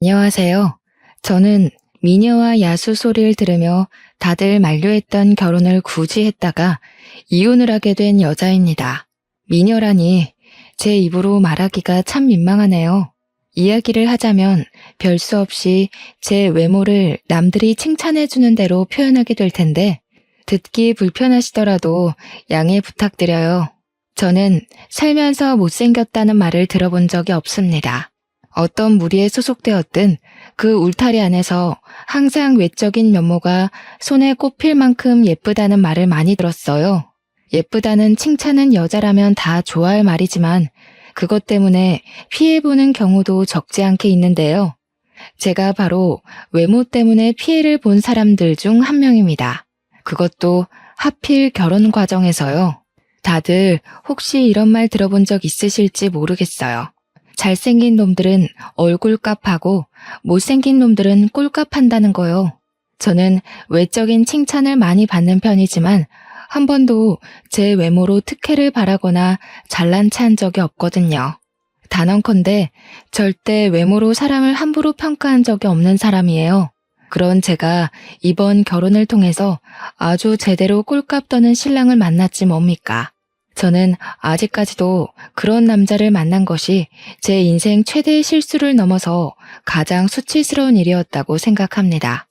안녕하세요. 저는 미녀와 야수 소리를 들으며 다들 만류했던 결혼을 굳이 했다가 이혼을 하게 된 여자입니다. 미녀라니 제 입으로 말하기가 참 민망하네요. 이야기를 하자면 별 수 없이 제 외모를 남들이 칭찬해주는 대로 표현하게 될 텐데 듣기 불편하시더라도 양해 부탁드려요. 저는 살면서 못생겼다는 말을 들어본 적이 없습니다. 어떤 무리에 소속되었든 그 울타리 안에서 항상 외적인 면모가 손에 꼽힐 만큼 예쁘다는 말을 많이 들었어요. 예쁘다는 칭찬은 여자라면 다 좋아할 말이지만 그것 때문에 피해보는 경우도 적지 않게 있는데요. 제가 바로 외모 때문에 피해를 본 사람들 중 한 명입니다. 그것도 하필 결혼 과정에서요. 다들 혹시 이런 말 들어본 적 있으실지 모르겠어요. 잘생긴 놈들은 얼굴값하고 못생긴 놈들은 꼴값한다는 거요. 저는 외적인 칭찬을 많이 받는 편이지만 한 번도 제 외모로 특혜를 바라거나 잘난 체한 적이 없거든요. 단언컨대 절대 외모로 사람을 함부로 평가한 적이 없는 사람이에요. 그런 제가 이번 결혼을 통해서 아주 제대로 꼴값 떠는 신랑을 만났지 뭡니까? 저는 아직까지도 그런 남자를 만난 것이 제 인생 최대의 실수를 넘어서 가장 수치스러운 일이었다고 생각합니다.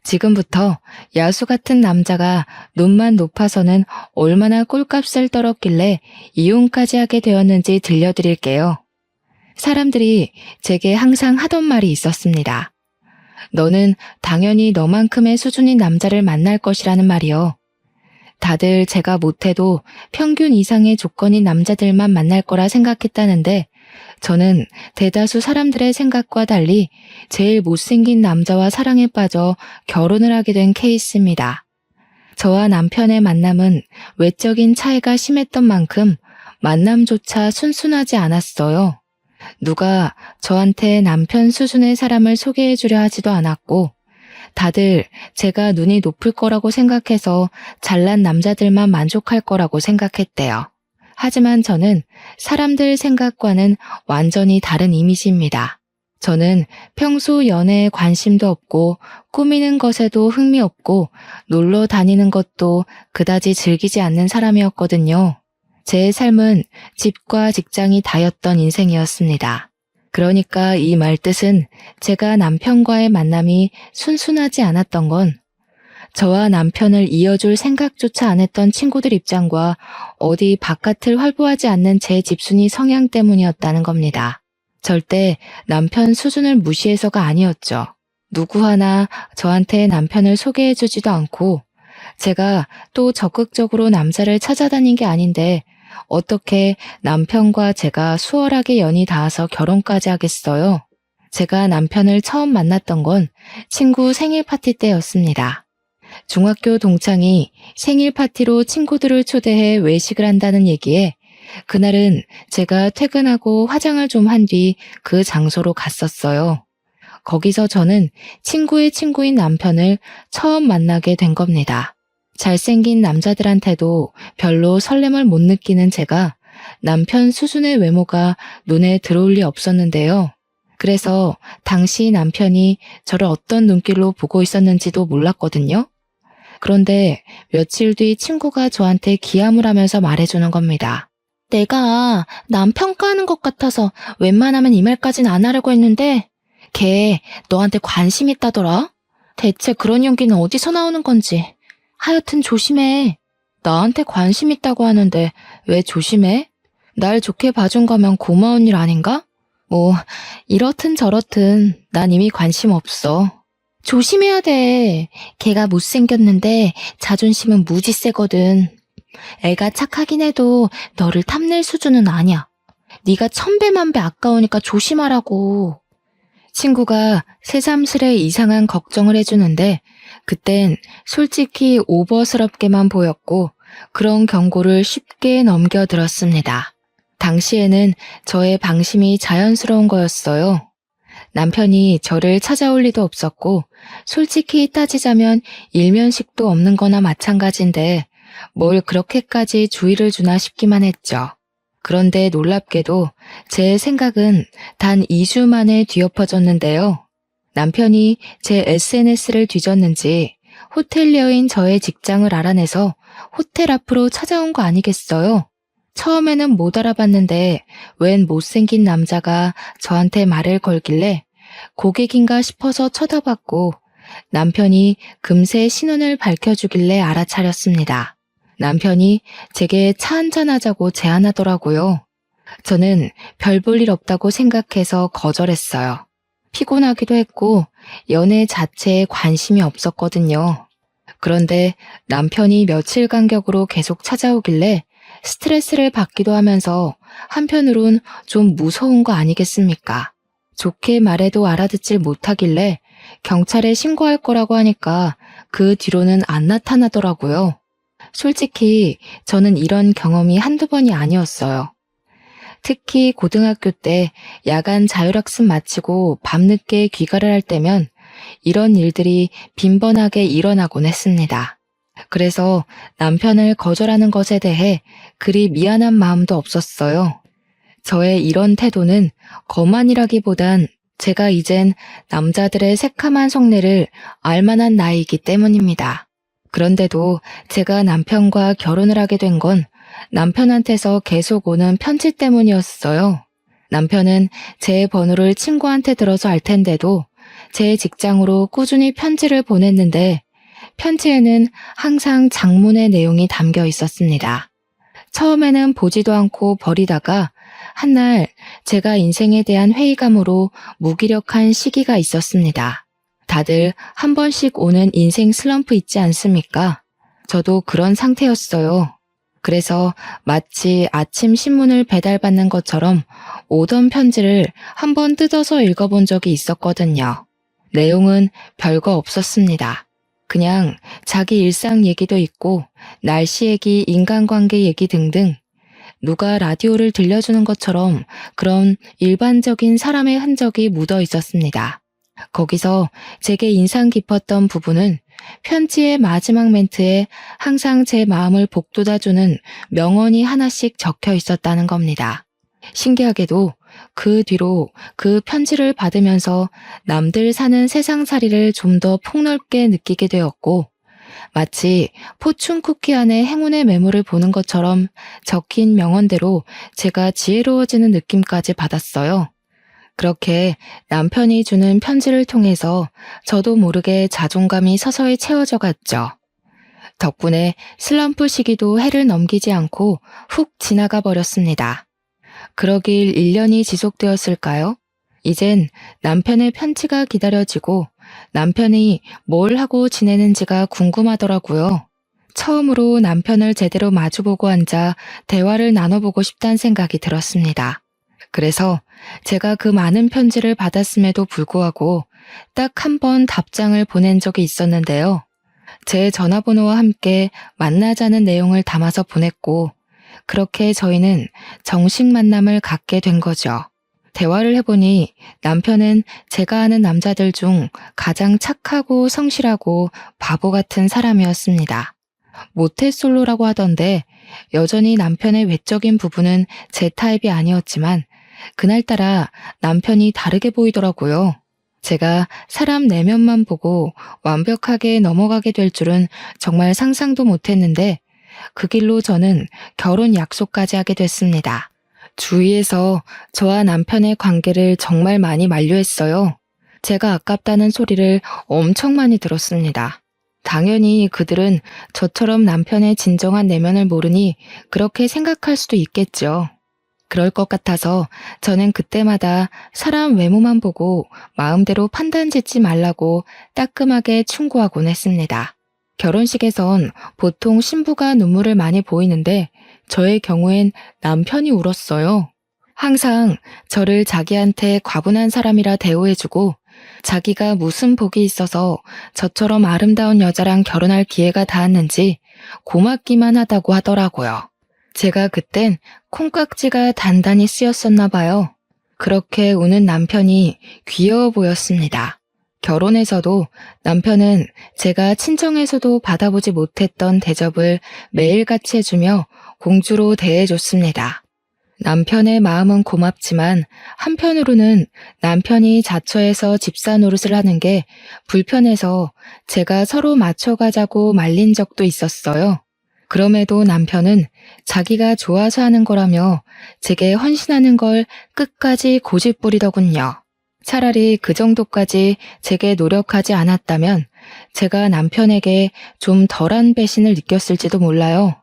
지금부터 야수 같은 남자가 눈만 높아서는 얼마나 꼴값을 떨었길래 이혼까지 하게 되었는지 들려드릴게요. 사람들이 제게 항상 하던 말이 있었습니다. 너는 당연히 너만큼의 수준인 남자를 만날 것이라는 말이요. 다들 제가 못해도 평균 이상의 조건인 남자들만 만날 거라 생각했다는데 저는 대다수 사람들의 생각과 달리 제일 못생긴 남자와 사랑에 빠져 결혼을 하게 된 케이스입니다. 저와 남편의 만남은 외적인 차이가 심했던 만큼 만남조차 순순하지 않았어요. 누가 저한테 남편 수준의 사람을 소개해 주려 하지도 않았고 다들 제가 눈이 높을 거라고 생각해서 잘난 남자들만 만족할 거라고 생각했대요. 하지만 저는 사람들 생각과는 완전히 다른 이미지입니다. 저는 평소 연애에 관심도 없고 꾸미는 것에도 흥미없고 놀러 다니는 것도 그다지 즐기지 않는 사람이었거든요. 제 삶은 집과 직장이 다였던 인생이었습니다. 그러니까 이 말 뜻은 제가 남편과의 만남이 순순하지 않았던 건 저와 남편을 이어줄 생각조차 안 했던 친구들 입장과 어디 바깥을 활보하지 않는 제 집순이 성향 때문이었다는 겁니다. 절대 남편 수준을 무시해서가 아니었죠. 누구 하나 저한테 남편을 소개해주지도 않고 제가 또 적극적으로 남자를 찾아다닌 게 아닌데 어떻게 남편과 제가 수월하게 연이 닿아서 결혼까지 하겠어요? 제가 남편을 처음 만났던 건 친구 생일 파티 때였습니다. 중학교 동창이 생일 파티로 친구들을 초대해 외식을 한다는 얘기에 그날은 제가 퇴근하고 화장을 좀 한 뒤 그 장소로 갔었어요. 거기서 저는 친구의 친구인 남편을 처음 만나게 된 겁니다. 잘생긴 남자들한테도 별로 설렘을 못 느끼는 제가 남편 수준의 외모가 눈에 들어올 리 없었는데요. 그래서 당시 남편이 저를 어떤 눈길로 보고 있었는지도 몰랐거든요. 그런데 며칠 뒤 친구가 저한테 기함을 하면서 말해주는 겁니다. 내가 남 평가하는 것 같아서 웬만하면 이 말까진 안 하려고 했는데 걔 너한테 관심 있다더라? 대체 그런 용기는 어디서 나오는 건지. 하여튼 조심해. 나한테 관심 있다고 하는데 왜 조심해? 날 좋게 봐준 거면 고마운 일 아닌가? 뭐 이렇든 저렇든 난 이미 관심 없어. 조심해야 돼. 걔가 못생겼는데 자존심은 무지 세거든. 애가 착하긴 해도 너를 탐낼 수준은 아니야. 네가 천배만배 아까우니까 조심하라고. 친구가 새삼스레 이상한 걱정을 해주는데 그땐 솔직히 오버스럽게만 보였고 그런 경고를 쉽게 넘겨들었습니다. 당시에는 저의 방심이 자연스러운 거였어요. 남편이 저를 찾아올 리도 없었고 솔직히 따지자면 일면식도 없는 거나 마찬가지인데 뭘 그렇게까지 주의를 주나 싶기만 했죠. 그런데 놀랍게도 제 생각은 단 2주 만에 뒤엎어졌는데요. 남편이 제 SNS를 뒤졌는지 호텔리어인 저의 직장을 알아내서 호텔 앞으로 찾아온 거 아니겠어요? 처음에는 못 알아봤는데 웬 못생긴 남자가 저한테 말을 걸길래 고객인가 싶어서 쳐다봤고 남편이 금세 신원을 밝혀주길래 알아차렸습니다. 남편이 제게 차 한잔 하자고 제안하더라고요. 저는 별 볼 일 없다고 생각해서 거절했어요. 피곤하기도 했고 연애 자체에 관심이 없었거든요. 그런데 남편이 며칠 간격으로 계속 찾아오길래 스트레스를 받기도 하면서 한편으론 좀 무서운 거 아니겠습니까? 좋게 말해도 알아듣질 못하길래 경찰에 신고할 거라고 하니까 그 뒤로는 안 나타나더라고요. 솔직히 저는 이런 경험이 한두 번이 아니었어요. 특히 고등학교 때 야간 자율학습 마치고 밤늦게 귀가를 할 때면 이런 일들이 빈번하게 일어나곤 했습니다. 그래서 남편을 거절하는 것에 대해 그리 미안한 마음도 없었어요. 저의 이런 태도는 거만이라기보단 제가 이젠 남자들의 새카만 속내를 알만한 나이이기 때문입니다. 그런데도 제가 남편과 결혼을 하게 된 건 남편한테서 계속 오는 편지 때문이었어요. 남편은 제 번호를 친구한테 들어서 알 텐데도 제 직장으로 꾸준히 편지를 보냈는데 편지에는 항상 장문의 내용이 담겨 있었습니다. 처음에는 보지도 않고 버리다가 한날 제가 인생에 대한 회의감으로 무기력한 시기가 있었습니다. 다들 한 번씩 오는 인생 슬럼프 있지 않습니까? 저도 그런 상태였어요. 그래서 마치 아침 신문을 배달받는 것처럼 오던 편지를 한번 뜯어서 읽어본 적이 있었거든요. 내용은 별거 없었습니다. 그냥 자기 일상 얘기도 있고 날씨 얘기, 인간관계 얘기 등등 누가 라디오를 들려주는 것처럼 그런 일반적인 사람의 흔적이 묻어 있었습니다. 거기서 제게 인상 깊었던 부분은 편지의 마지막 멘트에 항상 제 마음을 복돋아주는 명언이 하나씩 적혀 있었다는 겁니다. 신기하게도 그 뒤로 그 편지를 받으면서 남들 사는 세상살이를 좀 더 폭넓게 느끼게 되었고 마치 포춘 쿠키 안에 행운의 매물을 보는 것처럼 적힌 명언대로 제가 지혜로워지는 느낌까지 받았어요. 그렇게 남편이 주는 편지를 통해서 저도 모르게 자존감이 서서히 채워져 갔죠. 덕분에 슬럼프 시기도 해를 넘기지 않고 훅 지나가 버렸습니다. 그러길 1년이 지속되었을까요? 이젠 남편의 편지가 기다려지고 남편이 뭘 하고 지내는지가 궁금하더라고요. 처음으로 남편을 제대로 마주보고 앉아 대화를 나눠보고 싶다는 생각이 들었습니다. 그래서 제가 그 많은 편지를 받았음에도 불구하고 딱 한 번 답장을 보낸 적이 있었는데요. 제 전화번호와 함께 만나자는 내용을 담아서 보냈고 그렇게 저희는 정식 만남을 갖게 된 거죠. 대화를 해보니 남편은 제가 아는 남자들 중 가장 착하고 성실하고 바보 같은 사람이었습니다. 모태솔로라고 하던데 여전히 남편의 외적인 부분은 제 타입이 아니었지만 그날따라 남편이 다르게 보이더라고요. 제가 사람 내면만 보고 완벽하게 넘어가게 될 줄은 정말 상상도 못했는데 그 길로 저는 결혼 약속까지 하게 됐습니다. 주위에서 저와 남편의 관계를 정말 많이 만류했어요. 제가 아깝다는 소리를 엄청 많이 들었습니다. 당연히 그들은 저처럼 남편의 진정한 내면을 모르니 그렇게 생각할 수도 있겠죠. 그럴 것 같아서 저는 그때마다 사람 외모만 보고 마음대로 판단 짓지 말라고 따끔하게 충고하곤 했습니다. 결혼식에선 보통 신부가 눈물을 많이 보이는데 저의 경우엔 남편이 울었어요. 항상 저를 자기한테 과분한 사람이라 대우해주고 자기가 무슨 복이 있어서 저처럼 아름다운 여자랑 결혼할 기회가 닿았는지 고맙기만 하다고 하더라고요. 제가 그땐 콩깍지가 단단히 쓰였었나 봐요. 그렇게 우는 남편이 귀여워 보였습니다. 결혼해서도 남편은 제가 친정에서도 받아보지 못했던 대접을 매일같이 해주며 공주로 대해줬습니다. 남편의 마음은 고맙지만 한편으로는 남편이 자처해서 집사 노릇을 하는 게 불편해서 제가 서로 맞춰가자고 말린 적도 있었어요. 그럼에도 남편은 자기가 좋아서 하는 거라며 제게 헌신하는 걸 끝까지 고집부리더군요. 차라리 그 정도까지 제게 노력하지 않았다면 제가 남편에게 좀 덜한 배신을 느꼈을지도 몰라요.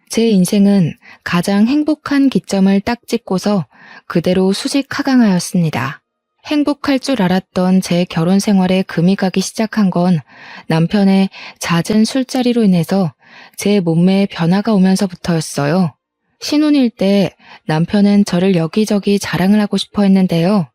제 인생은 가장 행복한 기점을 딱 찍고서 그대로 수직하강하였습니다. 행복할 줄 알았던 제 결혼 생활에 금이 가기 시작한 건 남편의 잦은 술자리로 인해서 제 몸매에 변화가 오면서부터였어요. 신혼일 때 남편은 저를 여기저기 자랑을 하고 싶어 했는데요.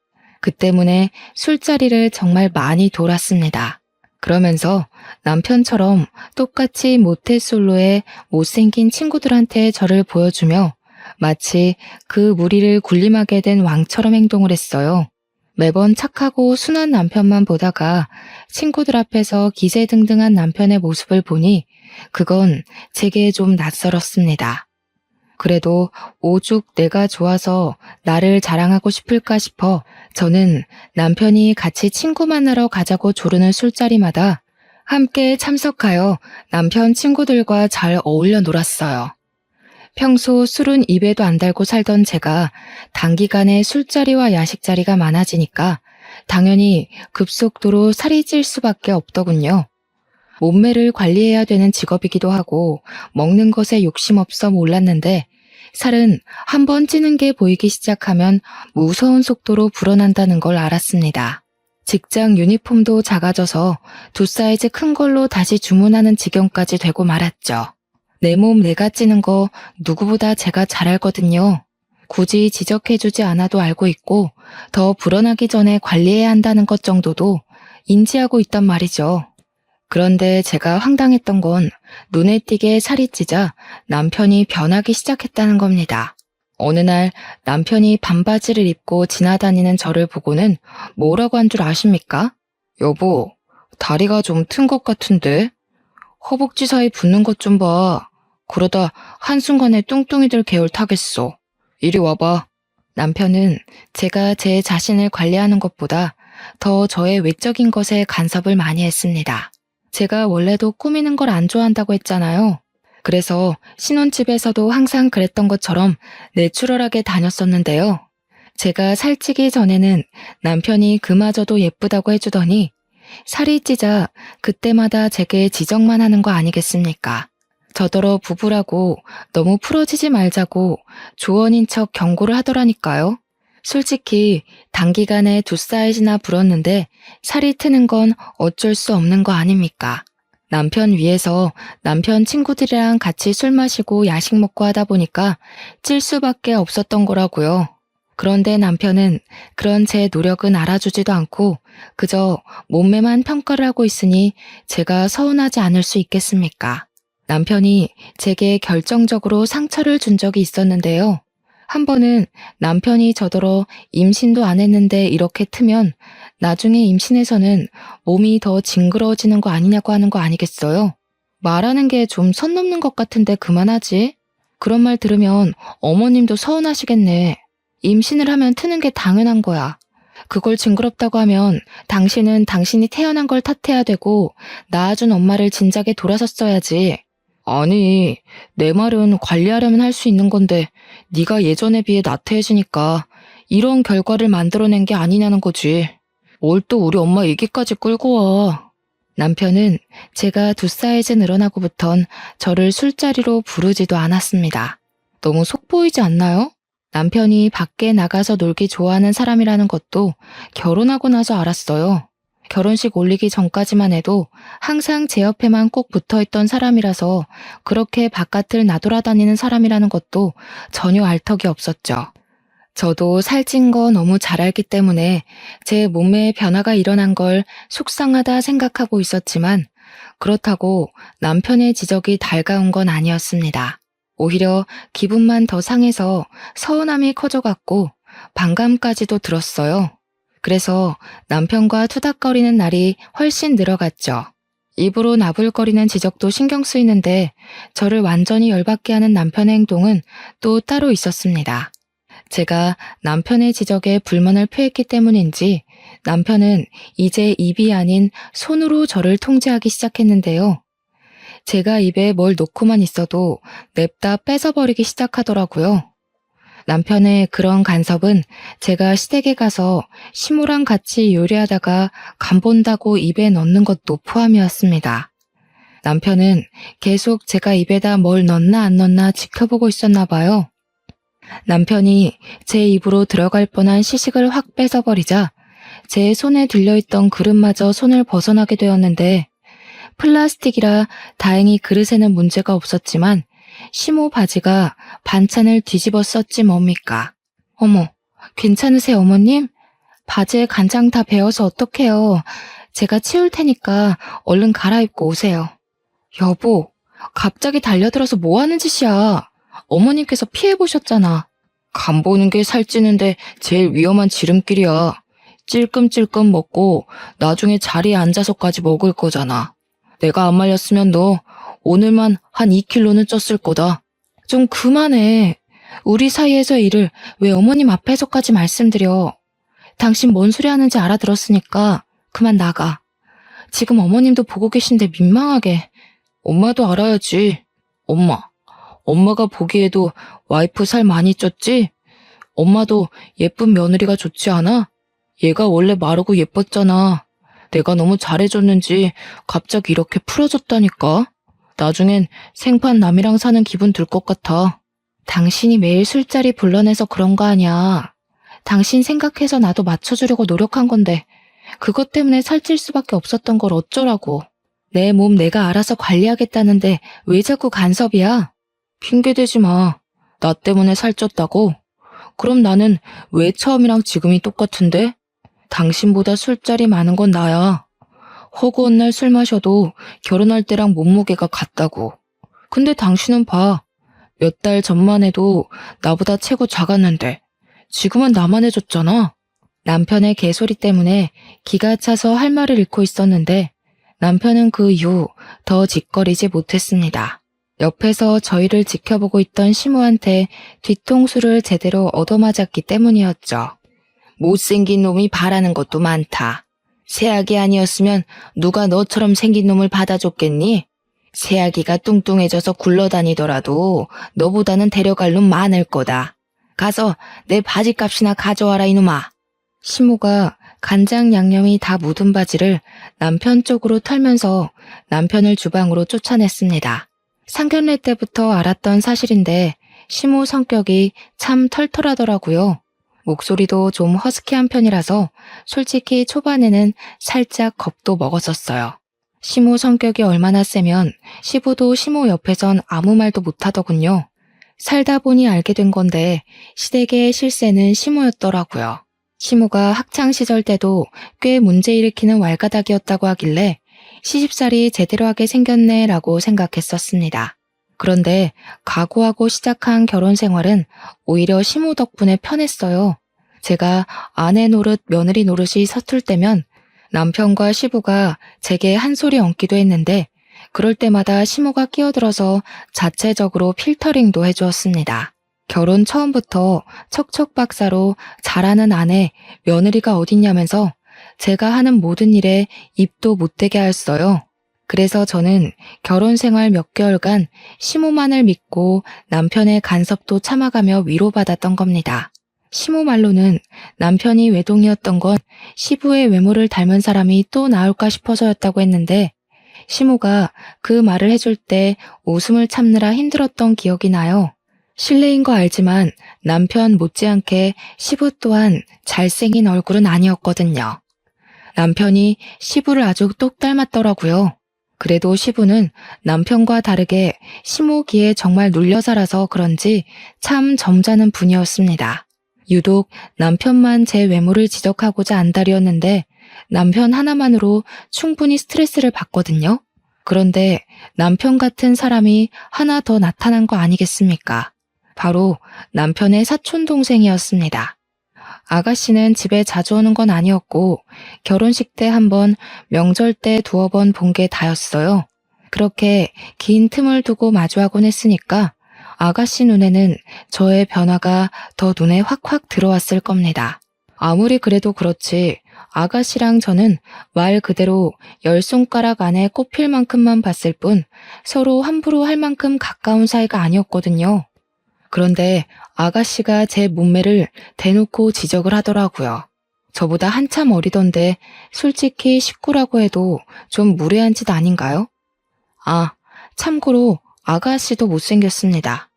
그 때문에 술자리를 정말 많이 돌았습니다. 그러면서 남편처럼 똑같이 모태솔로의 못생긴 친구들한테 저를 보여주며 마치 그 무리를 군림하게 된 왕처럼 행동을 했어요. 매번 착하고 순한 남편만 보다가 친구들 앞에서 기세등등한 남편의 모습을 보니 그건 제게 좀 낯설었습니다. 그래도 오죽 내가 좋아서 나를 자랑하고 싶을까 싶어 저는 남편이 같이 친구 만나러 가자고 조르는 술자리마다 함께 참석하여 남편 친구들과 잘 어울려 놀았어요. 평소 술은 입에도 안 달고 살던 제가 단기간에 술자리와 야식자리가 많아지니까 당연히 급속도로 살이 찔 수밖에 없더군요. 몸매를 관리해야 되는 직업이기도 하고 먹는 것에 욕심 없어 몰랐는데 살은 한번 찌는 게 보이기 시작하면 무서운 속도로 불어난다는 걸 알았습니다. 직장 유니폼도 작아져서 2사이즈 큰 걸로 다시 주문하는 지경까지 되고 말았죠. 내 몸 내가 찌는 거 누구보다 제가 잘 알거든요. 굳이 지적해주지 않아도 알고 있고 더 불어나기 전에 관리해야 한다는 것 정도도 인지하고 있단 말이죠. 그런데 제가 황당했던 건 눈에 띄게 살이 찌자 남편이 변하기 시작했다는 겁니다. 어느 날 남편이 반바지를 입고 지나다니는 저를 보고는 뭐라고 한 줄 아십니까? 여보, 다리가 좀 튼 것 같은데? 허벅지 사이 붙는 것 좀 봐. 그러다 한순간에 뚱뚱이들 계열 타겠어. 이리 와봐. 남편은 제가 제 자신을 관리하는 것보다 더 저의 외적인 것에 간섭을 많이 했습니다. 제가 원래도 꾸미는 걸 안 좋아한다고 했잖아요. 그래서 신혼집에서도 항상 그랬던 것처럼 내추럴하게 다녔었는데요. 제가 살찌기 전에는 남편이 그마저도 예쁘다고 해주더니 살이 찌자 그때마다 제게 지적만 하는 거 아니겠습니까? 저더러 부부라고 너무 풀어지지 말자고 조언인 척 경고를 하더라니까요. 솔직히 단기간에 2사이즈나 불었는데 살이 트는 건 어쩔 수 없는 거 아닙니까? 남편 위해서 남편 친구들이랑 같이 술 마시고 야식 먹고 하다 보니까 찔 수밖에 없었던 거라고요. 그런데 남편은 그런 제 노력은 알아주지도 않고 그저 몸매만 평가를 하고 있으니 제가 서운하지 않을 수 있겠습니까? 남편이 제게 결정적으로 상처를 준 적이 있었는데요. 한 번은 남편이 저더러 임신도 안 했는데 이렇게 트면 나중에 임신해서는 몸이 더 징그러워지는 거 아니냐고 하는 거 아니겠어요? 말하는 게 좀 선 넘는 것 같은데 그만하지? 그런 말 들으면 어머님도 서운하시겠네. 임신을 하면 트는 게 당연한 거야. 그걸 징그럽다고 하면 당신은 당신이 태어난 걸 탓해야 되고 낳아준 엄마를 진작에 돌아섰어야지. 아니, 내 말은 관리하려면 할 수 있는 건데 네가 예전에 비해 나태해지니까 이런 결과를 만들어낸 게 아니냐는 거지. 뭘 또 우리 엄마 얘기까지 끌고 와. 남편은 제가 2사이즈 늘어나고부턴 저를 술자리로 부르지도 않았습니다. 너무 속 보이지 않나요? 남편이 밖에 나가서 놀기 좋아하는 사람이라는 것도 결혼하고 나서 알았어요. 결혼식 올리기 전까지만 해도 항상 제 옆에만 꼭 붙어있던 사람이라서 그렇게 바깥을 나돌아다니는 사람이라는 것도 전혀 알 턱이 없었죠. 저도 살찐 거 너무 잘 알기 때문에 제 몸매에 변화가 일어난 걸 속상하다 생각하고 있었지만 그렇다고 남편의 지적이 달가운 건 아니었습니다. 오히려 기분만 더 상해서 서운함이 커져갔고 반감까지도 들었어요. 그래서 남편과 투닥거리는 날이 훨씬 늘어갔죠. 입으로 나불거리는 지적도 신경 쓰이는데 저를 완전히 열받게 하는 남편의 행동은 또 따로 있었습니다. 제가 남편의 지적에 불만을 표했기 때문인지 남편은 이제 입이 아닌 손으로 저를 통제하기 시작했는데요. 제가 입에 뭘 놓고만 있어도 냅다 뺏어버리기 시작하더라고요. 남편의 그런 간섭은 제가 시댁에 가서 시모랑 같이 요리하다가 간 본다고 입에 넣는 것도 포함이었습니다. 남편은 계속 제가 입에다 뭘 넣나 안 넣나 지켜보고 있었나 봐요. 남편이 제 입으로 들어갈 뻔한 시식을 확 뺏어버리자 제 손에 들려있던 그릇마저 손을 벗어나게 되었는데 플라스틱이라 다행히 그릇에는 문제가 없었지만 시모 바지가 반찬을 뒤집어 썼지 뭡니까. 어머, 괜찮으세요 어머님? 바지에 간장 다 배어서 어떡해요. 제가 치울 테니까 얼른 갈아입고 오세요. 여보, 갑자기 달려들어서 뭐 하는 짓이야. 어머님께서 피해보셨잖아. 간 보는 게 살찌는데 제일 위험한 지름길이야. 찔끔찔끔 먹고 나중에 자리에 앉아서까지 먹을 거잖아. 내가 안 말렸으면 너 오늘만 한 2kg는 쪘을 거다. 좀 그만해. 우리 사이에서의 일을 왜 어머님 앞에서까지 말씀드려. 당신 뭔 소리 하는지 알아들었으니까 그만 나가. 지금 어머님도 보고 계신데 민망하게. 엄마도 알아야지. 엄마가 보기에도 와이프 살 많이 쪘지? 엄마도 예쁜 며느리가 좋지 않아? 얘가 원래 마르고 예뻤잖아. 내가 너무 잘해줬는지 갑자기 이렇게 풀어졌다니까. 나중엔 생판 남이랑 사는 기분 들 것 같아. 당신이 매일 술자리 불러내서 그런 거 아니야. 당신 생각해서 나도 맞춰주려고 노력한 건데 그것 때문에 살찔 수밖에 없었던 걸 어쩌라고. 내 몸 내가 알아서 관리하겠다는데 왜 자꾸 간섭이야? 핑계대지 마. 나 때문에 살쪘다고? 그럼 나는 왜 처음이랑 지금이 똑같은데? 당신보다 술자리 많은 건 나야. 허구한 날 술 마셔도 결혼할 때랑 몸무게가 같다고. 근데 당신은 봐. 몇 달 전만 해도 나보다 체구 작았는데 지금은 나만 해줬잖아. 남편의 개소리 때문에 기가 차서 할 말을 잃고 있었는데 남편은 그 이후 더 짓거리지 못했습니다. 옆에서 저희를 지켜보고 있던 시모한테 뒤통수를 제대로 얻어맞았기 때문이었죠. 못생긴 놈이 바라는 것도 많다. 새아기 아니었으면 누가 너처럼 생긴 놈을 받아줬겠니? 새아기가 뚱뚱해져서 굴러다니더라도 너보다는 데려갈 놈 많을 거다. 가서 내 바지값이나 가져와라 이놈아. 시모가 간장 양념이 다 묻은 바지를 남편 쪽으로 털면서 남편을 주방으로 쫓아냈습니다. 상견례 때부터 알았던 사실인데 시모 성격이 참 털털하더라고요. 목소리도 좀 허스키한 편이라서 솔직히 초반에는 살짝 겁도 먹었었어요. 시모 성격이 얼마나 세면 시부도 시모 옆에선 아무 말도 못하더군요. 살다 보니 알게 된 건데 시댁의 실세는 시모였더라고요. 시모가 학창시절 때도 꽤 문제 일으키는 왈가닥이었다고 하길래 시집살이 제대로 하게 생겼네 라고 생각했었습니다. 그런데 각오하고 시작한 결혼 생활은 오히려 시모 덕분에 편했어요. 제가 아내 노릇, 며느리 노릇이 서툴 때면 남편과 시부가 제게 한 소리 얹기도 했는데 그럴 때마다 시모가 끼어들어서 자체적으로 필터링도 해주었습니다. 결혼 처음부터 척척박사로 잘하는 아내, 며느리가 어딨냐면서 제가 하는 모든 일에 입도 못 대게 하였어요. 그래서 저는 결혼 생활 몇 개월간 시모만을 믿고 남편의 간섭도 참아가며 위로받았던 겁니다. 시모 말로는 남편이 외동이었던 건 시부의 외모를 닮은 사람이 또 나올까 싶어서였다고 했는데 시모가 그 말을 해줄 때 웃음을 참느라 힘들었던 기억이 나요. 실례인 거 알지만 남편 못지않게 시부 또한 잘생긴 얼굴은 아니었거든요. 남편이 시부를 아주 똑 닮았더라고요. 그래도 시부는 남편과 다르게 시모기에 정말 눌려 살아서 그런지 참 점잖은 분이었습니다. 유독 남편만 제 외모를 지적하고자 안달이었는데 남편 하나만으로 충분히 스트레스를 받거든요. 그런데 남편 같은 사람이 하나 더 나타난 거 아니겠습니까? 바로 남편의 사촌동생이었습니다. 아가씨는 집에 자주 오는 건 아니었고 결혼식 때 한 번, 명절 때 두어 번 본 게 다였어요. 그렇게 긴 틈을 두고 마주하곤 했으니까 아가씨 눈에는 저의 변화가 더 눈에 확확 들어왔을 겁니다. 아무리 그래도 그렇지 아가씨랑 저는 말 그대로 10손가락 안에 꼽힐 만큼만 봤을 뿐 서로 함부로 할 만큼 가까운 사이가 아니었거든요. 그런데 아가씨가 제 몸매를 대놓고 지적을 하더라고요. 저보다 한참 어리던데 솔직히 19라고 해도 좀 무례한 짓 아닌가요? 아, 참고로 아가씨도 못생겼습니다.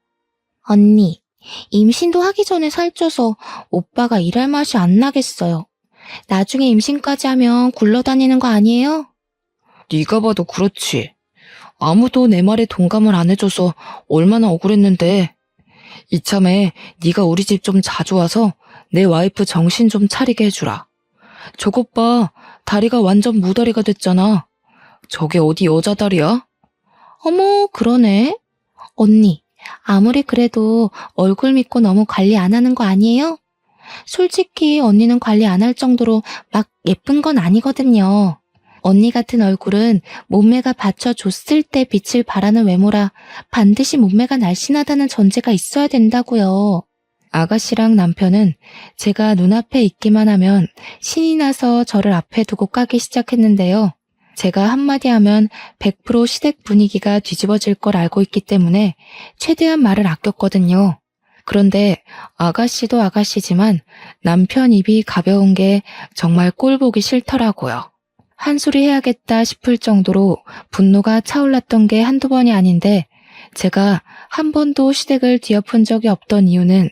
언니, 임신도 하기 전에 살쪄서 오빠가 일할 맛이 안 나겠어요. 나중에 임신까지 하면 굴러다니는 거 아니에요? 네가 봐도 그렇지. 아무도 내 말에 동감을 안 해줘서 얼마나 억울했는데. 이참에 네가 우리 집 좀 자주 와서 내 와이프 정신 좀 차리게 해주라. 저것 봐, 다리가 완전 무다리가 됐잖아. 저게 어디 여자 다리야? 어머, 그러네. 언니, 아무리 그래도 얼굴 믿고 너무 관리 안 하는 거 아니에요? 솔직히 언니는 관리 안 할 정도로 막 예쁜 건 아니거든요. 언니 같은 얼굴은 몸매가 받쳐줬을 때 빛을 발하는 외모라 반드시 몸매가 날씬하다는 전제가 있어야 된다고요. 아가씨랑 남편은 제가 눈앞에 있기만 하면 신이 나서 저를 앞에 두고 까기 시작했는데요. 제가 한마디 하면 100% 시댁 분위기가 뒤집어질 걸 알고 있기 때문에 최대한 말을 아꼈거든요. 그런데 아가씨도 아가씨지만 남편 입이 가벼운 게 정말 꼴 보기 싫더라고요. 한 소리 해야겠다 싶을 정도로 분노가 차올랐던 게 한두 번이 아닌데 제가 한 번도 시댁을 뒤엎은 적이 없던 이유는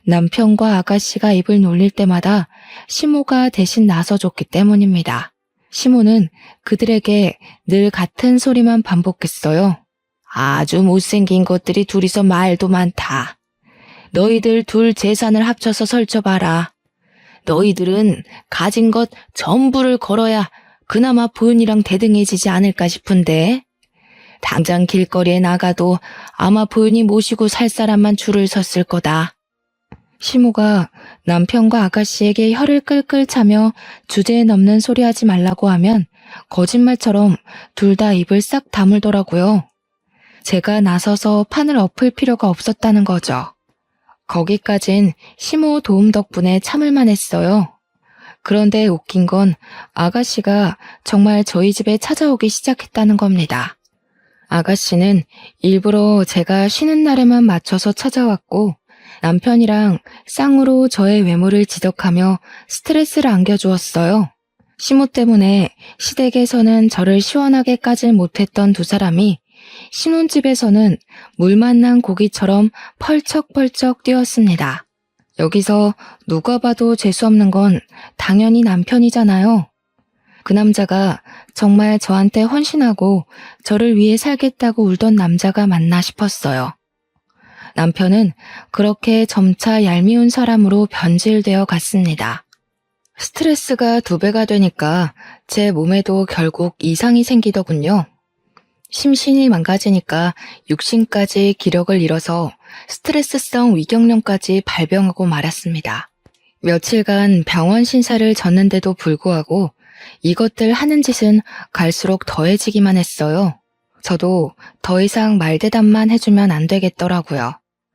남편과 아가씨가 입을 놀릴 때마다 시모가 대신 나서줬기 때문입니다. 시모는 그들에게 늘 같은 소리만 반복했어요. 아주 못생긴 것들이 둘이서 말도 많다. 너희들 둘 재산을 합쳐서 설쳐봐라. 너희들은 가진 것 전부를 걸어야 그나마 보은이랑 대등해지지 않을까 싶은데 당장 길거리에 나가도 아마 보은이 모시고 살 사람만 줄을 섰을 거다. 시모가 남편과 아가씨에게 혀를 끌끌 차며 주제에 넘는 소리 하지 말라고 하면 거짓말처럼 둘 다 입을 싹 다물더라고요. 제가 나서서 판을 엎을 필요가 없었다는 거죠. 거기까진 시모 도움 덕분에 참을만 했어요. 그런데 웃긴 건 아가씨가 정말 저희 집에 찾아오기 시작했다는 겁니다. 아가씨는 일부러 제가 쉬는 날에만 맞춰서 찾아왔고 남편이랑 쌍으로 저의 외모를 지적하며 스트레스를 안겨주었어요. 시모 때문에 시댁에서는 저를 시원하게 까질 못했던 두 사람이 신혼집에서는 물 만난 고기처럼 펄쩍펄쩍 뛰었습니다. 여기서 누가 봐도 재수없는 건 당연히 남편이잖아요. 그 남자가 정말 저한테 헌신하고 저를 위해 살겠다고 울던 남자가 맞나 싶었어요. 남편은 그렇게 점차 얄미운 사람으로 변질되어 갔습니다. 스트레스가 2배가 되니까 제 몸에도 결국 이상이 생기더군요. 심신이 망가지니까 육신까지 기력을 잃어서 스트레스성 위경련까지 발병하고 말았습니다. 며칠간 병원 신사를 졌는데도 불구하고 이것들 하는 짓은 갈수록 더해지기만 했어요. 저도 더 이상 말대답만 해주면 안 되겠더라고요.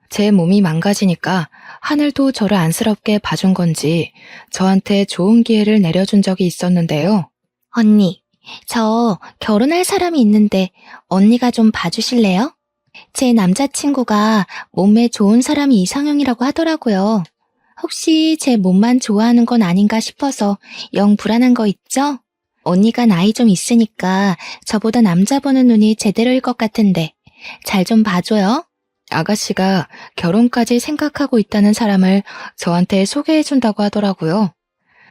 제 몸이 망가지니까 하늘도 저를 안쓰럽게 봐준 건지 저한테 좋은 기회를 내려준 적이 있었는데요. 언니, 저 결혼할 사람이 있는데 언니가 좀 봐주실래요? 제 남자친구가 몸매 좋은 사람이 이상형이라고 하더라고요. 혹시 제 몸만 좋아하는 건 아닌가 싶어서 영 불안한 거 있죠? 언니가 나이 좀 있으니까 저보다 남자 보는 눈이 제대로일 것 같은데 잘 좀 봐줘요. 아가씨가 결혼까지 생각하고 있다는 사람을 저한테 소개해준다고 하더라고요.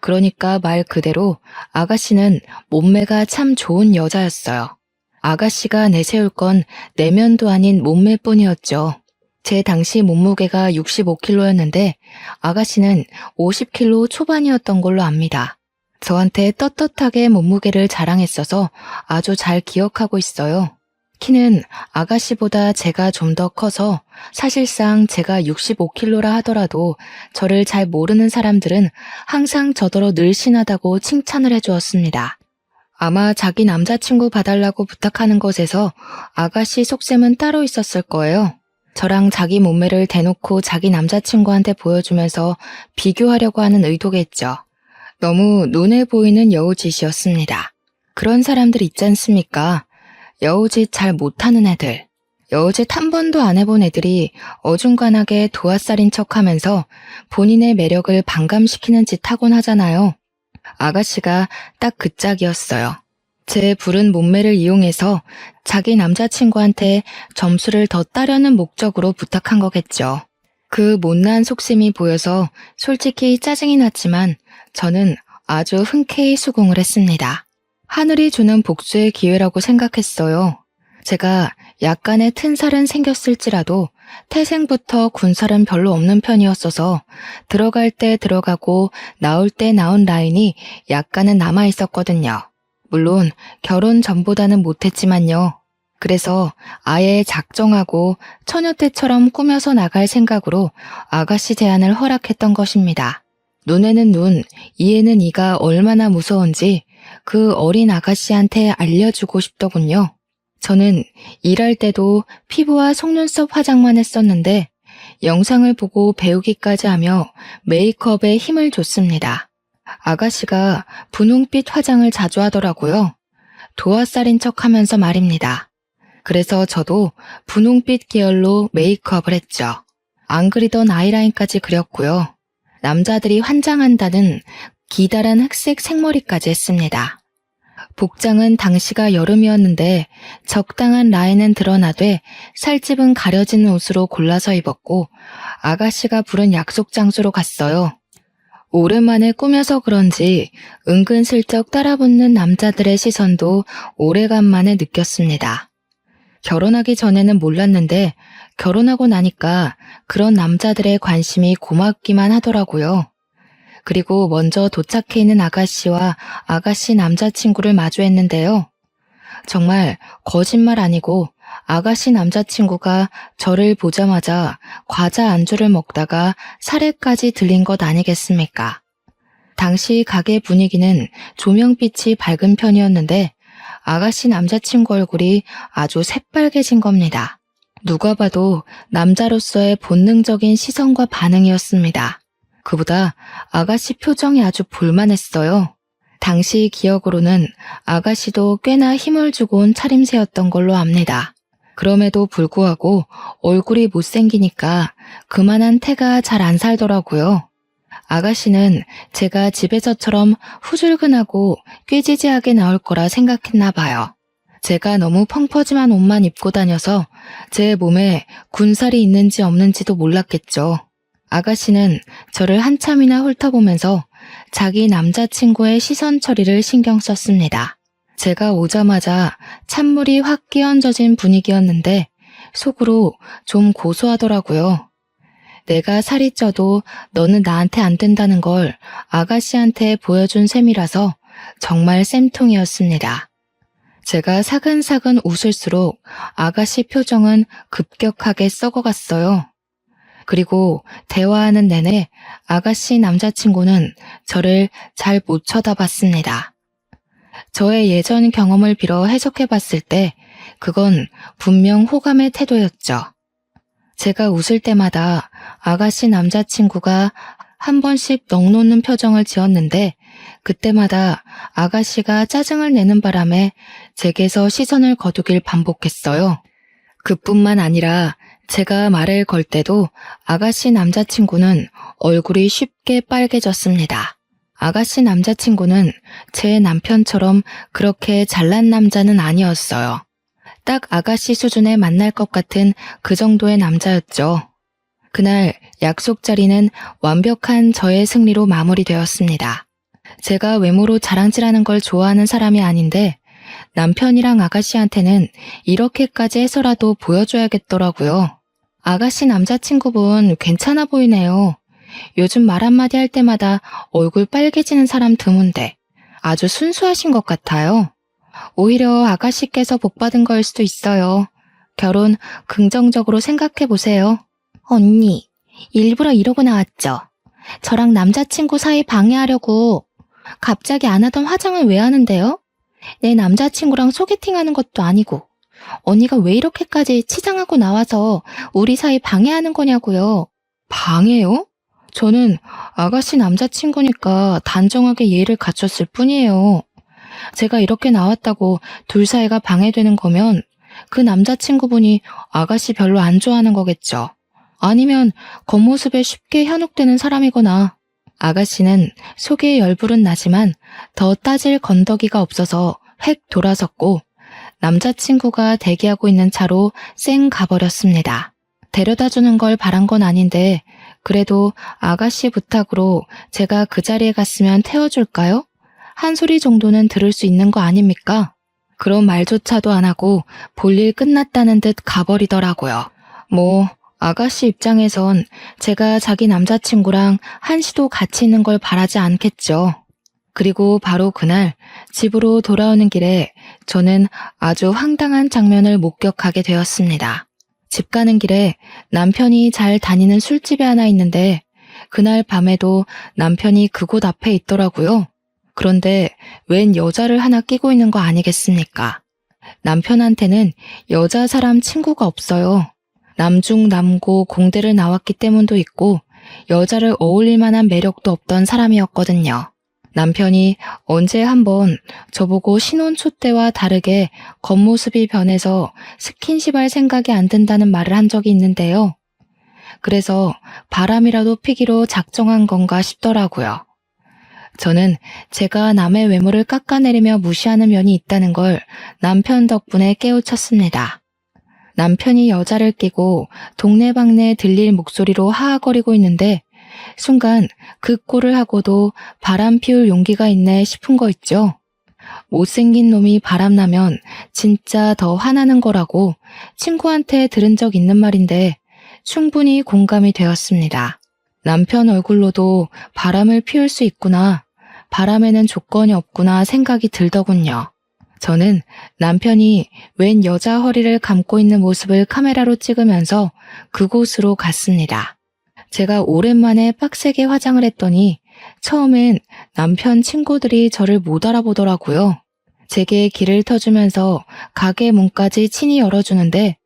그러니까 말 그대로 아가씨는 몸매가 참 좋은 여자였어요. 아가씨가 내세울 건 내면도 아닌 몸매뿐이었죠. 제 당시 몸무게가 65kg였는데 아가씨는 50kg 초반이었던 걸로 압니다. 저한테 떳떳하게 몸무게를 자랑했어서 아주 잘 기억하고 있어요. 키는 아가씨보다 제가 좀 더 커서 사실상 제가 65kg라 하더라도 저를 잘 모르는 사람들은 항상 저더러 늘씬하다고 칭찬을 해주었습니다. 아마 자기 남자친구 봐달라고 부탁하는 것에서 아가씨 속셈은 따로 있었을 거예요. 저랑 자기 몸매를 대놓고 자기 남자친구한테 보여주면서 비교하려고 하는 의도겠죠. 너무 눈에 보이는 여우짓이었습니다. 그런 사람들 있지 않습니까? 여우짓 잘 못하는 애들. 여우짓 한 번도 안 해본 애들이 어중간하게 도화살인 척하면서 본인의 매력을 반감시키는 짓 하곤 하잖아요. 아가씨가 딱 그 짝이었어요. 제 부른 몸매를 이용해서 자기 남자친구한테 점수를 더 따려는 목적으로 부탁한 거겠죠. 그 못난 속심이 보여서 솔직히 짜증이 났지만 저는 아주 흔쾌히 수긍을 했습니다. 하늘이 주는 복수의 기회라고 생각했어요. 제가 약간의 튼살은 생겼을지라도 태생부터 군살은 별로 없는 편이었어서 들어갈 때 들어가고 나올 때 나온 라인이 약간은 남아 있었거든요. 물론 결혼 전보다는 못했지만요. 그래서 아예 작정하고 처녀 때처럼 꾸며서 나갈 생각으로 아가씨 제안을 허락했던 것입니다. 눈에는 눈, 이에는 이가 얼마나 무서운지 그 어린 아가씨한테 알려주고 싶더군요. 저는 일할 때도 피부와 속눈썹 화장만 했었는데 영상을 보고 배우기까지 하며 메이크업에 힘을 줬습니다. 아가씨가 분홍빛 화장을 자주 하더라고요. 도화살인 척하면서 말입니다. 그래서 저도 분홍빛 계열로 메이크업을 했죠. 안 그리던 아이라인까지 그렸고요. 남자들이 환장한다는 기다란 흑색 생머리까지 했습니다. 복장은 당시가 여름이었는데 적당한 라인은 드러나되 살집은 가려지는 옷으로 골라서 입었고 아가씨가 부른 약속 장소로 갔어요. 오랜만에 꾸며서 그런지 은근슬쩍 따라붙는 남자들의 시선도 오래간만에 느꼈습니다. 결혼하기 전에는 몰랐는데 결혼하고 나니까 그런 남자들의 관심이 고맙기만 하더라고요. 그리고 먼저 도착해 있는 아가씨와 아가씨 남자친구를 마주했는데요. 정말 거짓말 아니고 아가씨 남자친구가 저를 보자마자 과자 안주를 먹다가 사례까지 들린 것 아니겠습니까? 당시 가게 분위기는 조명빛이 밝은 편이었는데 아가씨 남자친구 얼굴이 아주 새빨개진 겁니다. 누가 봐도 남자로서의 본능적인 시선과 반응이었습니다. 그보다 아가씨 표정이 아주 볼만했어요. 당시 기억으로는 아가씨도 꽤나 힘을 주고 온 차림새였던 걸로 압니다. 그럼에도 불구하고 얼굴이 못생기니까 그만한 태가 잘 안 살더라고요. 아가씨는 제가 집에서처럼 후줄근하고 꾀지지하게 나올 거라 생각했나 봐요. 제가 너무 펑퍼짐한 옷만 입고 다녀서 제 몸에 군살이 있는지 없는지도 몰랐겠죠. 아가씨는 저를 한참이나 훑어보면서 자기 남자친구의 시선 처리를 신경 썼습니다. 제가 오자마자 찬물이 확 끼얹어진 분위기였는데 속으로 좀 고소하더라고요. 내가 살이 쪄도 너는 나한테 안 된다는 걸 아가씨한테 보여준 셈이라서 정말 쌤통이었습니다. 제가 사근사근 웃을수록 아가씨 표정은 급격하게 썩어갔어요. 그리고 대화하는 내내 아가씨 남자친구는 저를 잘 못 쳐다봤습니다. 저의 예전 경험을 빌어 해석해봤을 때 그건 분명 호감의 태도였죠. 제가 웃을 때마다 아가씨 남자친구가 한 번씩 넋 놓는 표정을 지었는데 그때마다 아가씨가 짜증을 내는 바람에 제게서 시선을 거두길 반복했어요. 그뿐만 아니라 제가 말을 걸 때도 아가씨 남자친구는 얼굴이 쉽게 빨개졌습니다. 아가씨 남자친구는 제 남편처럼 그렇게 잘난 남자는 아니었어요. 딱 아가씨 수준에 만날 것 같은 그 정도의 남자였죠. 그날 약속 자리는 완벽한 저의 승리로 마무리되었습니다. 제가 외모로 자랑질하는 걸 좋아하는 사람이 아닌데 남편이랑 아가씨한테는 이렇게까지 해서라도 보여줘야겠더라고요. 아가씨 남자친구분 괜찮아 보이네요. 요즘 말 한마디 할 때마다 얼굴 빨개지는 사람 드문데 아주 순수하신 것 같아요. 오히려 아가씨께서 복받은 거일 수도 있어요. 결혼 긍정적으로 생각해 보세요. 언니, 일부러 이러고 나왔죠? 저랑 남자친구 사이 방해하려고 갑자기 안 하던 화장을 왜 하는데요? 내 남자친구랑 소개팅하는 것도 아니고 언니가 왜 이렇게까지 치장하고 나와서 우리 사이 방해하는 거냐고요. 방해요? 저는 아가씨 남자친구니까 단정하게 예의를 갖췄을 뿐이에요. 제가 이렇게 나왔다고 둘 사이가 방해되는 거면 그 남자친구분이 아가씨 별로 안 좋아하는 거겠죠. 아니면 겉모습에 쉽게 현혹되는 사람이거나 아가씨는 속에 열불은 나지만 더 따질 건더기가 없어서 획 돌아섰고 남자친구가 대기하고 있는 차로 쌩 가버렸습니다. 데려다주는 걸 바란 건 아닌데 그래도 아가씨 부탁으로 제가 그 자리에 갔으면 태워줄까요? 한 소리 정도는 들을 수 있는 거 아닙니까? 그런 말조차도 안 하고 볼일 끝났다는 듯 가버리더라고요. 아가씨 입장에선 제가 자기 남자친구랑 한시도 같이 있는 걸 바라지 않겠죠. 그리고 바로 그날 집으로 돌아오는 길에 저는 아주 황당한 장면을 목격하게 되었습니다. 집 가는 길에 남편이 잘 다니는 술집이 하나 있는데 그날 밤에도 남편이 그곳 앞에 있더라고요. 그런데 웬 여자를 하나 끼고 있는 거 아니겠습니까? 남편한테는 여자 사람 친구가 없어요. 남중남고 공대를 나왔기 때문도 있고 여자를 어울릴 만한 매력도 없던 사람이었거든요. 남편이 언제 한번 저보고 신혼 초 때와 다르게 겉모습이 변해서 스킨십할 생각이 안 든다는 말을 한 적이 있는데요. 그래서 바람이라도 피기로 작정한 건가 싶더라고요. 저는 제가 남의 외모를 깎아내리며 무시하는 면이 있다는 걸 남편 덕분에 깨우쳤습니다. 남편이 여자를 끼고 동네방네 들릴 목소리로 하하거리고 있는데 순간 그 꼴을 하고도 바람 피울 용기가 있네 싶은 거 있죠. 못생긴 놈이 바람나면 진짜 더 화나는 거라고 친구한테 들은 적 있는 말인데 충분히 공감이 되었습니다. 남편 얼굴로도 바람을 피울 수 있구나, 바람에는 조건이 없구나 생각이 들더군요. 저는 남편이 웬 여자 허리를 감고 있는 모습을 카메라로 찍으면서 그곳으로 갔습니다. 제가 오랜만에 빡세게 화장을 했더니 처음엔 남편 친구들이 저를 못 알아보더라고요. 제게 길을 터주면서 가게 문까지 친히 열어주는데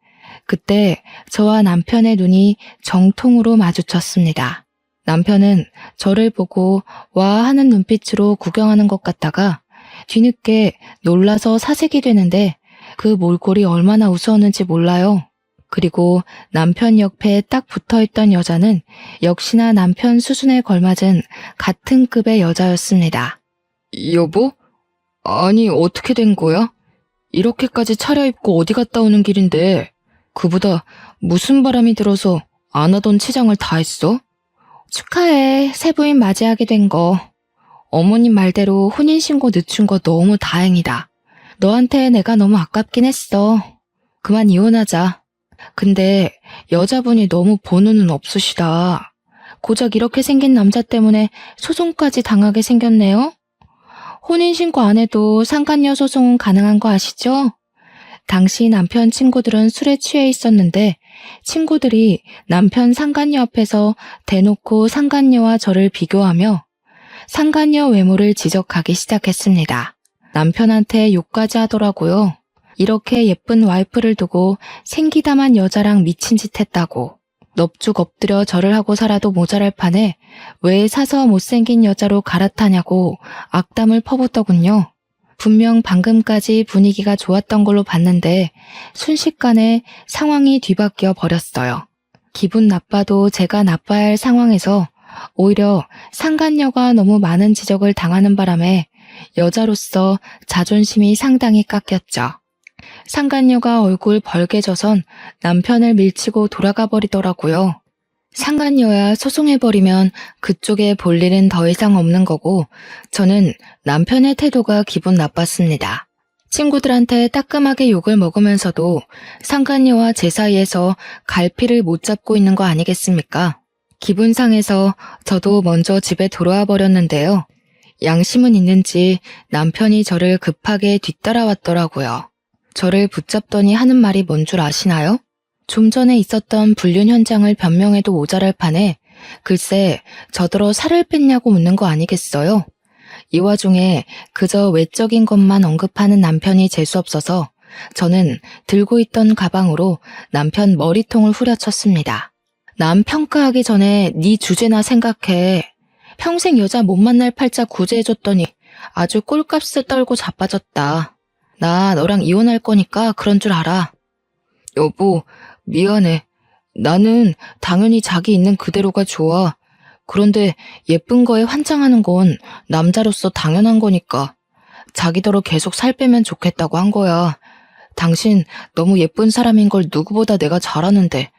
그때 저와 남편의 눈이 정통으로 마주쳤습니다. 남편은 저를 보고 와 하는 눈빛으로 구경하는 것 같다가 뒤늦게 놀라서 사색이 되는데 그 몰골이 얼마나 우스웠는지 몰라요. 그리고 남편 옆에 딱 붙어있던 여자는 역시나 남편 수준에 걸맞은 같은 급의 여자였습니다. 여보? 아니 어떻게 된 거야? 이렇게까지 차려입고 어디 갔다 오는 길인데 그보다 무슨 바람이 들어서 안 하던 치장을 다 했어? 축하해, 새 부인 맞이하게 된 거. 어머님 말대로 혼인신고 늦춘 거 너무 다행이다. 너한테 내가 너무 아깝긴 했어. 그만 이혼하자. 근데 여자분이 너무 보는 없으시다. 고작 이렇게 생긴 남자 때문에 소송까지 당하게 생겼네요. 혼인신고 안 해도 상간녀 소송은 가능한 거 아시죠? 당시 남편 친구들은 술에 취해 있었는데 친구들이 남편 상간녀 앞에서 대놓고 상간녀와 저를 비교하며 상간녀 외모를 지적하기 시작했습니다. 남편한테 욕까지 하더라고요. 이렇게 예쁜 와이프를 두고 생기다만 여자랑 미친 짓 했다고. 넙죽 엎드려 절을 하고 살아도 모자랄 판에 왜 사서 못생긴 여자로 갈아타냐고 악담을 퍼붓더군요. 분명 방금까지 분위기가 좋았던 걸로 봤는데 순식간에 상황이 뒤바뀌어 버렸어요. 기분 나빠도 제가 나빠야 할 상황에서 오히려 상간녀가 너무 많은 지적을 당하는 바람에 여자로서 자존심이 상당히 깎였죠. 상간녀가 얼굴 벌개져선 남편을 밀치고 돌아가 버리더라고요. 상간녀야 소송해버리면 그쪽에 볼 일은 더 이상 없는 거고 저는 남편의 태도가 기분 나빴습니다. 친구들한테 따끔하게 욕을 먹으면서도 상간녀와 제 사이에서 갈피를 못 잡고 있는 거 아니겠습니까? 기분 상해서 저도 먼저 집에 돌아와 버렸는데요. 양심은 있는지 남편이 저를 급하게 뒤따라왔더라고요. 저를 붙잡더니 하는 말이 뭔 줄 아시나요? 좀 전에 있었던 불륜 현장을 변명해도 모자랄 판에 글쎄 저더러 살을 뺐냐고 묻는 거 아니겠어요? 이 와중에 그저 외적인 것만 언급하는 남편이 재수없어서 저는 들고 있던 가방으로 남편 머리통을 후려쳤습니다. 남 평가하기 전에 네 주제나 생각해. 평생 여자 못 만날 팔자 구제해줬더니 아주 꼴값을 떨고 자빠졌다. 나 너랑 이혼할 거니까 그런 줄 알아. 여보, 미안해. 나는 당연히 자기 있는 그대로가 좋아. 그런데 예쁜 거에 환장하는 건 남자로서 당연한 거니까. 자기더러 계속 살 빼면 좋겠다고 한 거야. 당신 너무 예쁜 사람인 걸 누구보다 내가 잘 아는데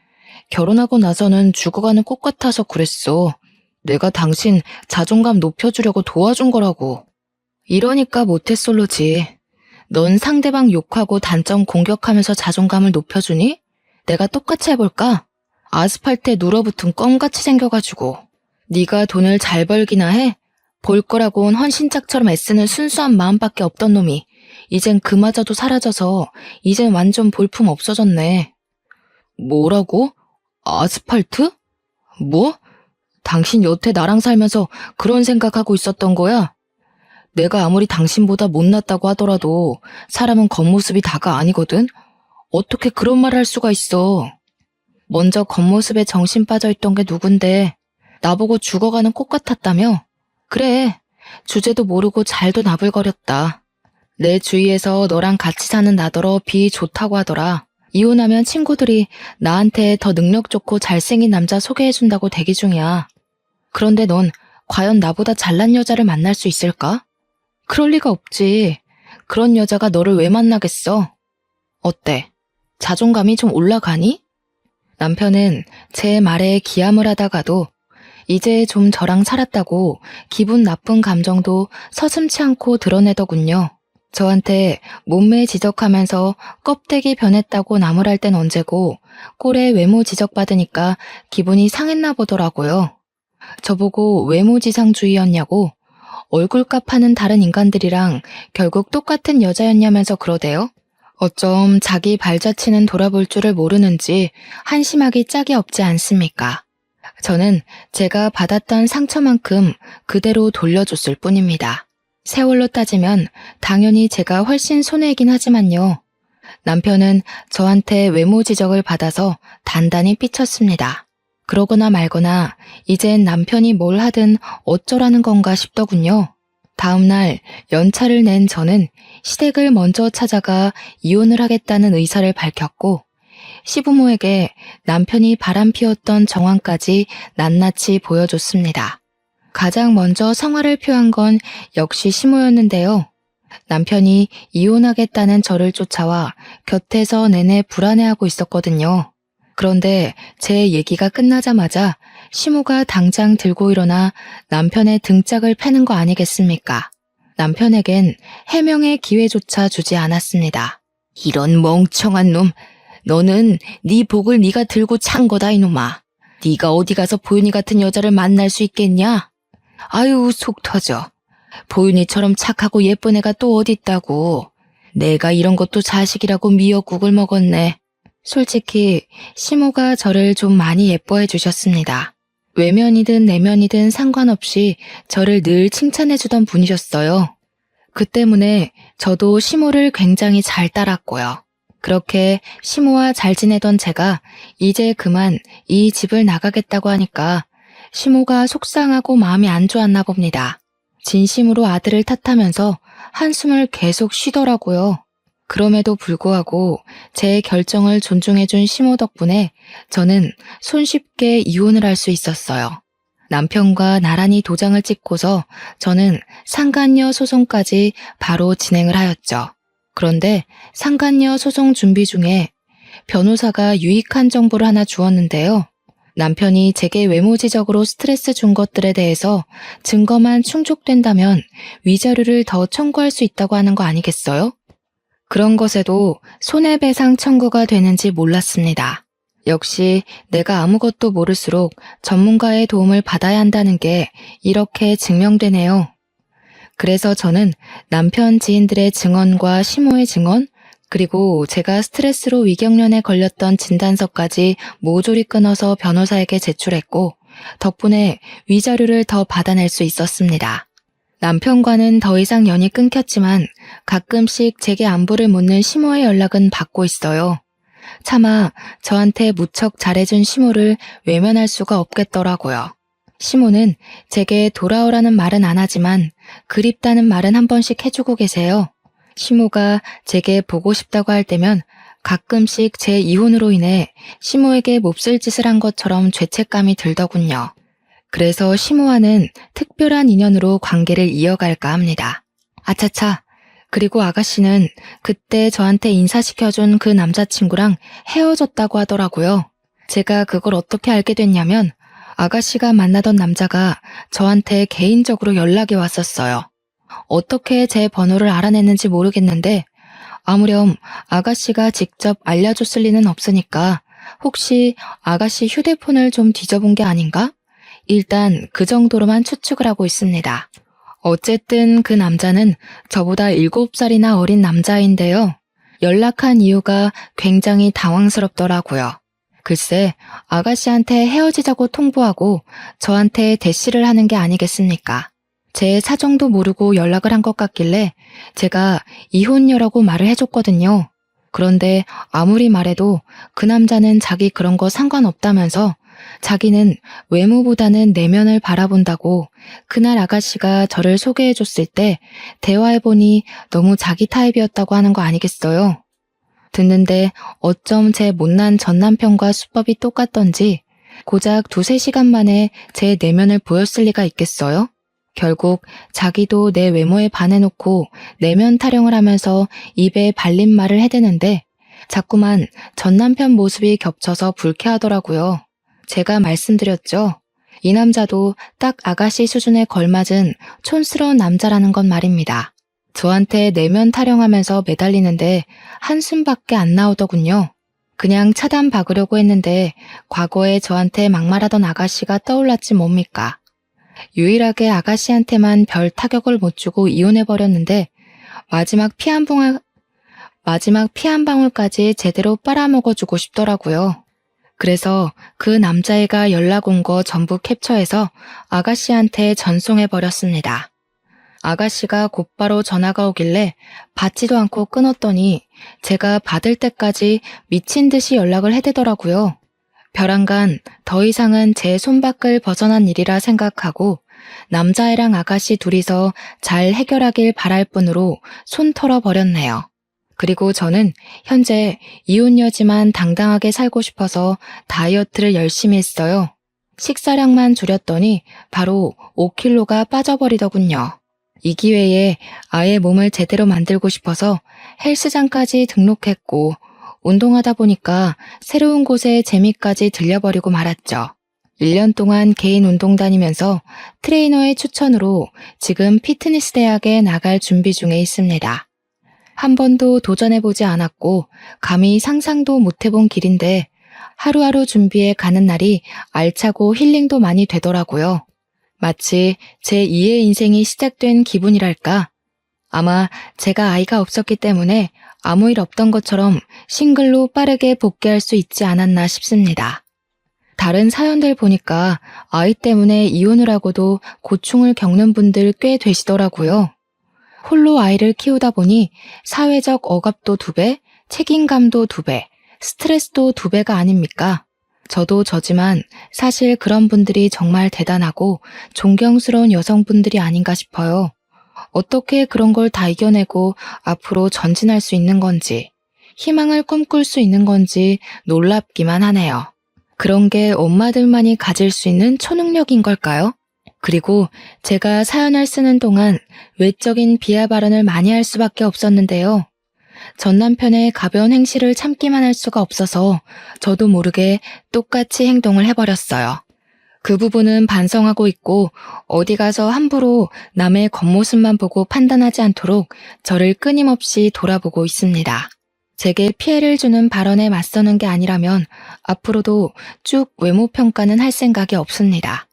결혼하고 나서는 죽어가는 꽃 같아서 그랬어. 내가 당신 자존감 높여주려고 도와준 거라고. 이러니까 모태솔로지. 넌 상대방 욕하고 단점 공격하면서 자존감을 높여주니? 내가 똑같이 해볼까? 아스팔트에 눌어붙은 껌같이 생겨가지고. 네가 돈을 잘 벌기나 해? 볼 거라곤 헌신짝처럼 애쓰는 순수한 마음밖에 없던 놈이 이젠 그마저도 사라져서 이젠 완전 볼품 없어졌네. 뭐라고? 아스팔트? 뭐? 당신 여태 나랑 살면서 그런 생각하고 있었던 거야? 내가 아무리 당신보다 못났다고 하더라도 사람은 겉모습이 다가 아니거든? 어떻게 그런 말을 할 수가 있어? 먼저 겉모습에 정신 빠져있던 게 누군데 나보고 죽어가는 꽃 같았다며? 그래, 주제도 모르고 잘도 나불거렸다. 내 주위에서 너랑 같이 사는 나더러 비 좋다고 하더라. 이혼하면 친구들이 나한테 더 능력 좋고 잘생긴 남자 소개해준다고 대기 중이야. 그런데 넌 과연 나보다 잘난 여자를 만날 수 있을까? 그럴 리가 없지. 그런 여자가 너를 왜 만나겠어? 어때? 자존감이 좀 올라가니? 남편은 제 말에 기함을 하다가도 이제 좀 저랑 살았다고 기분 나쁜 감정도 서슴지 않고 드러내더군요. 저한테 몸매 지적하면서 껍데기 변했다고 나무랄 땐 언제고 꼴에 외모 지적받으니까 기분이 상했나 보더라고요. 저보고 외모지상주의였냐고 얼굴값 하는 다른 인간들이랑 결국 똑같은 여자였냐면서 그러대요. 어쩜 자기 발자취는 돌아볼 줄을 모르는지 한심하기 짝이 없지 않습니까? 저는 제가 받았던 상처만큼 그대로 돌려줬을 뿐입니다. 세월로 따지면 당연히 제가 훨씬 손해이긴 하지만요. 남편은 저한테 외모 지적을 받아서 단단히 삐쳤습니다. 그러거나 말거나 이젠 남편이 뭘 하든 어쩌라는 건가 싶더군요. 다음날 연차를 낸 저는 시댁을 먼저 찾아가 이혼을 하겠다는 의사를 밝혔고 시부모에게 남편이 바람피웠던 정황까지 낱낱이 보여줬습니다. 가장 먼저 성화를 표한 건 역시 시모였는데요. 남편이 이혼하겠다는 저를 쫓아와 곁에서 내내 불안해하고 있었거든요. 그런데 제 얘기가 끝나자마자 시모가 당장 들고 일어나 남편의 등짝을 패는 거 아니겠습니까? 남편에겐 해명의 기회조차 주지 않았습니다. 이런 멍청한 놈, 너는 네 복을 네가 들고 찬 거다 이놈아. 네가 어디 가서 보윤이 같은 여자를 만날 수 있겠냐? 아유 속 터져. 보윤이처럼 착하고 예쁜 애가 또 어디 있다고. 내가 이런 것도 자식이라고 미역국을 먹었네. 솔직히 시모가 저를 좀 많이 예뻐해 주셨습니다. 외면이든 내면이든 상관없이 저를 늘 칭찬해 주던 분이셨어요. 그 때문에 저도 시모를 굉장히 잘 따랐고요. 그렇게 시모와 잘 지내던 제가 이제 그만 이 집을 나가겠다고 하니까 시모가 속상하고 마음이 안 좋았나 봅니다. 진심으로 아들을 탓하면서 한숨을 계속 쉬더라고요. 그럼에도 불구하고 제 결정을 존중해준 시모 덕분에 저는 손쉽게 이혼을 할 수 있었어요. 남편과 나란히 도장을 찍고서 저는 상간녀 소송까지 바로 진행을 하였죠. 그런데 상간녀 소송 준비 중에 변호사가 유익한 정보를 하나 주었는데요. 남편이 제게 외모 지적으로 스트레스 준 것들에 대해서 증거만 충족된다면 위자료를 더 청구할 수 있다고 하는 거 아니겠어요? 그런 것에도 손해배상 청구가 되는지 몰랐습니다. 역시 내가 아무것도 모를수록 전문가의 도움을 받아야 한다는 게 이렇게 증명되네요. 그래서 저는 남편 지인들의 증언과 시모의 증언, 그리고 제가 스트레스로 위경련에 걸렸던 진단서까지 모조리 끊어서 변호사에게 제출했고 덕분에 위자료를 더 받아낼 수 있었습니다. 남편과는 더 이상 연이 끊겼지만 가끔씩 제게 안부를 묻는 시모의 연락은 받고 있어요. 차마 저한테 무척 잘해준 시모를 외면할 수가 없겠더라고요. 시모는 제게 돌아오라는 말은 안 하지만 그립다는 말은 한 번씩 해주고 계세요. 시모가 제게 보고 싶다고 할 때면 가끔씩 제 이혼으로 인해 시모에게 몹쓸 짓을 한 것처럼 죄책감이 들더군요. 그래서 시모와는 특별한 인연으로 관계를 이어갈까 합니다. 아차차, 그리고 아가씨는 그때 저한테 인사시켜준 그 남자친구랑 헤어졌다고 하더라고요. 제가 그걸 어떻게 알게 됐냐면 아가씨가 만나던 남자가 저한테 개인적으로 연락이 왔었어요. 어떻게 제 번호를 알아냈는지 모르겠는데 아무렴 아가씨가 직접 알려줬을 리는 없으니까 혹시 아가씨 휴대폰을 좀 뒤져본 게 아닌가? 일단 그 정도로만 추측을 하고 있습니다. 어쨌든 그 남자는 저보다 7살이나 어린 남자인데요. 연락한 이유가 굉장히 당황스럽더라고요. 글쎄, 아가씨한테 헤어지자고 통보하고 저한테 대시를 하는 게 아니겠습니까? 제 사정도 모르고 연락을 한 것 같길래 제가 이혼녀라고 말을 해줬거든요. 그런데 아무리 말해도 그 남자는 자기 그런 거 상관없다면서 자기는 외모보다는 내면을 바라본다고 그날 아가씨가 저를 소개해줬을 때 대화해보니 너무 자기 타입이었다고 하는 거 아니겠어요? 듣는데 어쩜 제 못난 전남편과 수법이 똑같던지 고작 2-3시간 만에 제 내면을 보였을 리가 있겠어요? 결국 자기도 내 외모에 반해놓고 내면 타령을 하면서 입에 발린 말을 해대는데 자꾸만 전남편 모습이 겹쳐서 불쾌하더라고요. 제가 말씀드렸죠. 이 남자도 딱 아가씨 수준에 걸맞은 촌스러운 남자라는 건 말입니다. 저한테 내면 타령하면서 매달리는데 한숨밖에 안 나오더군요. 그냥 차단 박으려고 했는데 과거에 저한테 막말하던 아가씨가 떠올랐지 뭡니까. 유일하게 아가씨한테만 별 타격을 못 주고 이혼해버렸는데 마지막 피 한 방울까지 제대로 빨아먹어주고 싶더라고요. 그래서 그 남자애가 연락 온 거 전부 캡처해서 아가씨한테 전송해버렸습니다. 아가씨가 곧바로 전화가 오길래 받지도 않고 끊었더니 제가 받을 때까지 미친 듯이 연락을 해대더라고요. 벼랑간 더 이상은 제 손밖을 벗어난 일이라 생각하고 남자애랑 아가씨 둘이서 잘 해결하길 바랄 뿐으로 손 털어버렸네요. 그리고 저는 현재 이혼녀지만 당당하게 살고 싶어서 다이어트를 열심히 했어요. 식사량만 줄였더니 바로 5kg가 빠져버리더군요. 이 기회에 아예 몸을 제대로 만들고 싶어서 헬스장까지 등록했고 운동하다 보니까 새로운 곳에 재미까지 들려버리고 말았죠. 1년 동안 개인 운동 다니면서 트레이너의 추천으로 지금 피트니스 대학에 나갈 준비 중에 있습니다. 한 번도 도전해보지 않았고 감히 상상도 못해본 길인데 하루하루 준비해 가는 날이 알차고 힐링도 많이 되더라고요. 마치 제 2의 인생이 시작된 기분이랄까. 아마 제가 아이가 없었기 때문에 아무 일 없던 것처럼 싱글로 빠르게 복귀할 수 있지 않았나 싶습니다. 다른 사연들 보니까 아이 때문에 이혼을 하고도 고충을 겪는 분들 꽤 되시더라고요. 홀로 아이를 키우다 보니 사회적 억압도 2배, 책임감도 2배, 스트레스도 2배가 아닙니까? 저도 저지만 사실 그런 분들이 정말 대단하고 존경스러운 여성분들이 아닌가 싶어요. 어떻게 그런 걸 다 이겨내고 앞으로 전진할 수 있는 건지, 희망을 꿈꿀 수 있는 건지 놀랍기만 하네요. 그런 게 엄마들만이 가질 수 있는 초능력인 걸까요? 그리고 제가 사연을 쓰는 동안 외적인 비하 발언을 많이 할 수밖에 없었는데요. 전 남편의 가벼운 행실을 참기만 할 수가 없어서 저도 모르게 똑같이 행동을 해버렸어요. 그 부분은 반성하고 있고 어디 가서 함부로 남의 겉모습만 보고 판단하지 않도록 저를 끊임없이 돌아보고 있습니다. 제게 피해를 주는 발언에 맞서는 게 아니라면 앞으로도 쭉 외모 평가는 할 생각이 없습니다.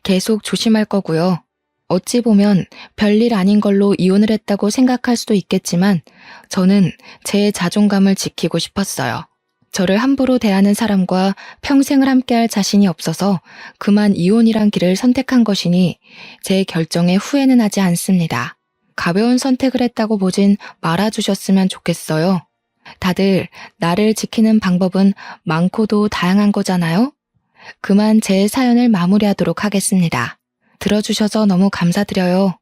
계속 조심할 거고요. 어찌 보면 별일 아닌 걸로 이혼을 했다고 생각할 수도 있겠지만 저는 제 자존감을 지키고 싶었어요. 저를 함부로 대하는 사람과 평생을 함께할 자신이 없어서 그만 이혼이란 길을 선택한 것이니 제 결정에 후회는 하지 않습니다. 가벼운 선택을 했다고 보진 말아주셨으면 좋겠어요. 다들 나를 지키는 방법은 많고도 다양한 거잖아요? 그만 제 사연을 마무리하도록 하겠습니다. 들어주셔서 너무 감사드려요.